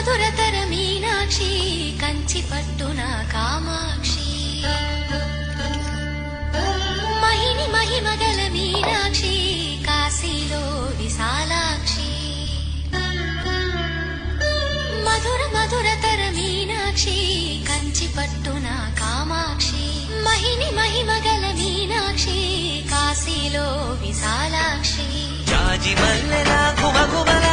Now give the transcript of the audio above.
మధురతర మీనాక్షి కంచి పట్టున కామాక్షి మహిని మహిమగల మీనాక్షి కాశీలో విశాలాక్షి మధుర మధురతర మీనాక్షి కంచి పట్టున కామాక్షి మహిని మహిమగల మీనాక్షి కాశీలో విశాలాక్షి జాజి మల్లెల గుమగుమల